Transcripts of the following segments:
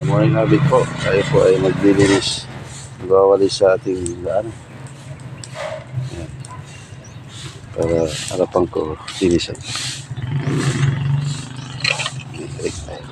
Morning habit po. Tayo po ay maglilinis. Magwawalis sa ating daan. Ayan. Para harapan ko linisan. Balik tayo.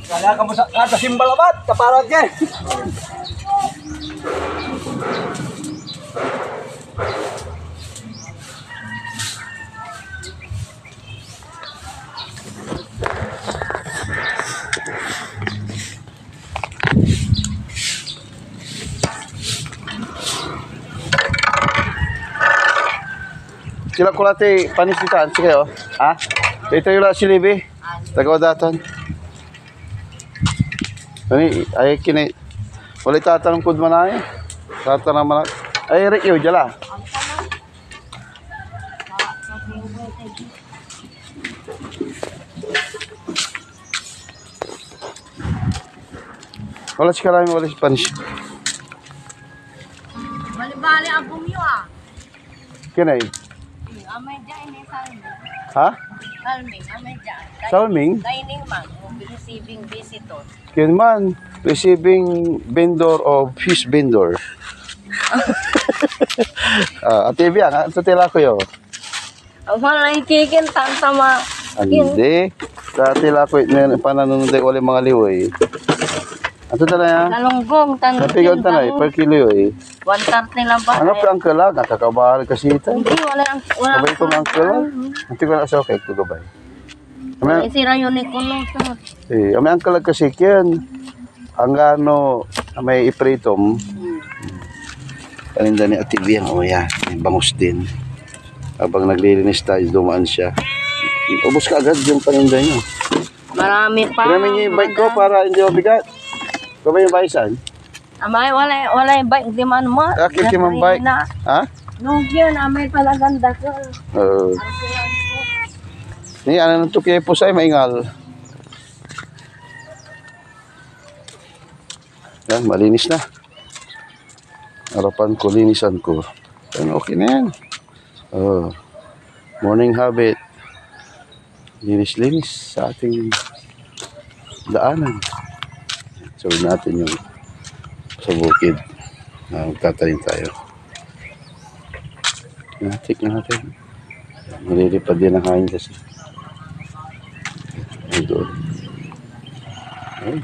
Kaya ka mo sa simbalabat, kaparad ka. Sila ko lati panis dito. Sige o. Ha? Ito yung si Libby. Tagawa datan. Ay kini. Wala tatanong kud man ay. Tatanong man. Ay rek yo jala. Wala si karami wala si panis. Bali-bali ang bumyo ah. Kinay. Amay dyan ini salming. Ha? Salming, amay dyan. Salming? Dining man, o receiving visitor. Yun man, receiving vendor of fish vendor. Ate Biang, ito tila ko yun. Ang malay kikin, tantama. Hindi. Sa tila ko, pananunod ay wala mga liwoy. Ito tala yan. Talunggong, Napigaw tanay, per kilo eh. 130 lang ba? Ano pa ang kalag? Nakakabahal kasi ito. Hindi, wala ang... Sabay ko ng kalag. Hindi ko na sa okay, ito gabay. Wala sira yun ni Kuno. May ang kalag kasi yan. Ang gano, may ipritom. Paninda ni Ate Biang, o yan, may bangus din. Habang naglilinis tayo, dumaan siya. Ubus ka agad yung paninda niyo. Marami pa. Pinamin niyo yung bike ko para hindi mabigat. Ikaw ba yung baisan? Amay, wala yung bike, di man mo. Akit yung bike. Ha? Nung yun, amay talagang dakal. Ni ano nang tukay po sa maingal. Yan, malinis na. Harapan ko, linisan ko. Yan, okay na yan. Morning habit. Linis-linis sa ating daanan. So natin yung sa bukid. Magtatanim tayo. Natik natin. Nalilipad din ang hangin kasi. Doon. Ay.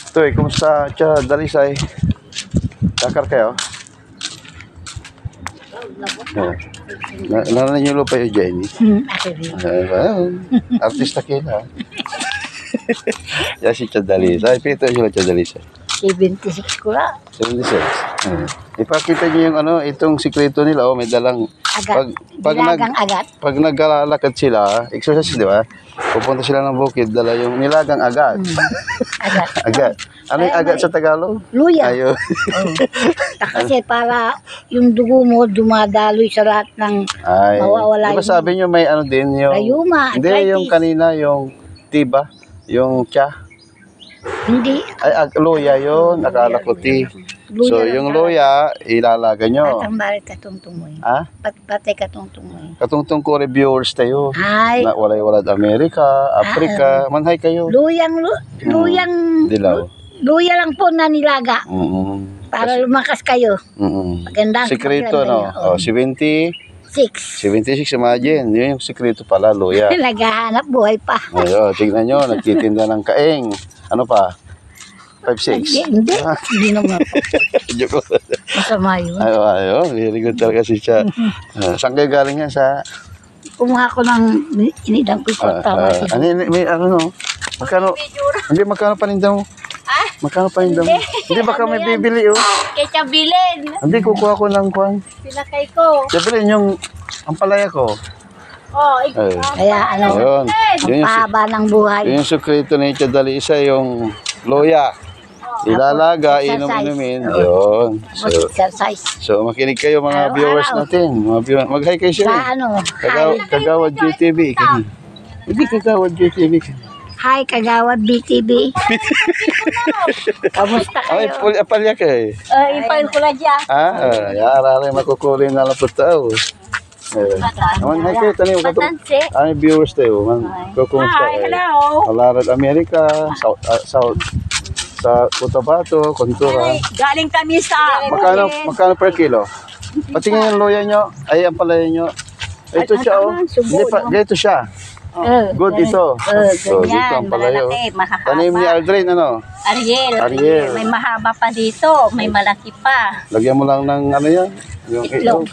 Toy, kumusta siya Dalisay? Dakar kayo? Narinig niyo pa yung Jenny? Artista kila. Yan si Chadalisay. Pito yung Chadalisay. 76 ko lang. 76. Ipakita niyo yung itong sikreto nila. Oh, may dalang Agat. pag Dilagang agat. pag naglalakad sila, exercise, di ba? Pupunta sila ng bukid, dala yung nilagang agat. Agat. Agat. Ano yung agat sa Tagalog? Luya. Ayun. Kasi para yung dugo mo dumadaloy sa lahat ng Ay. mawawala Di ba sabi niyo may din yung... rayuma, Hindi, arthritis. yung kanina, yung tiba, yung tsa. Hindi. Ay, loya yun. Akala ko ti. So, Luya yung lang loya, ilalaga nyo. Patang barit katungtong mo yun. Ha? Patay katungtong mo yun. Katungtong ko reviewers tayo. Ay, Na walay-walad Amerika, Afrika. Manhay kayo. luyang, Dilaw. luya lang po na nilaga. Mm-mm. Para lumakas kayo. Mm-mm. Maganda. Sikreto, no? Oh, 76, 6. imagine. Yun yung sikreto pala, loya. Naghahanap buhay pa. Ayun, tignan nyo, nagtitinda ng kaeng. Ano pa? 5'6". Hindi naman. Joke ko. Masama yun. Ayun, very good talaga si Cha. Saan kayo galing yan? Sa... Kumuha ko ng inidang ko sa tama. may no? Magkano? Hindi, magkano paninda mo? Magkano paninda mo? Hindi, baka may bibili, oh. Kaya bilin. Hindi, kukuha ko ng kwan. Pinakay ko. Siyempre, yung ampalaya ko. Oh, Ay. Kaya Ayun. Yun yung, pahaba ng buhay. yun yung sekreto ni Cha Dali. Isa yung loya. Ilalaga, Exercise. inumin. Yun. Exercise. So, makinig kayo mga Araw-araw. viewers natin. Mga viewers. Mag-hi kayo siya. Sa ano? Kagawad GTV. Hindi, Kagawad GTV. Hi, Kagawad BTV. Kamusta Ay, kayo? apalya ka eh. ipain ko na dyan. Yara rin makukulin na lang po tao. Naman, hi kayo, tanim ko. Matansi. Ay, viewers tayo. Man, kumusta eh. Hello. Malarad Amerika, South, sa Cotabato, Contura. Galing kami sa... Magkano per kilo? Patingin yung loya nyo. Ay, ang palaya nyo. Ito siya, oh. Hindi pa, ganito siya. Good ito. So, dito ang palaya, oh. Tanim ni Aldrin, ano? Ariel. May mahaba pa dito. May malaki pa. Lagyan mo lang ng ano yan? Yung itlog.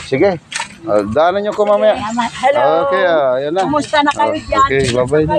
Sige. Daanan nyo ko mamaya. Salamat. Hello. Okay, yan na. Kumusta na kayo dyan? Okay, bye-bye na.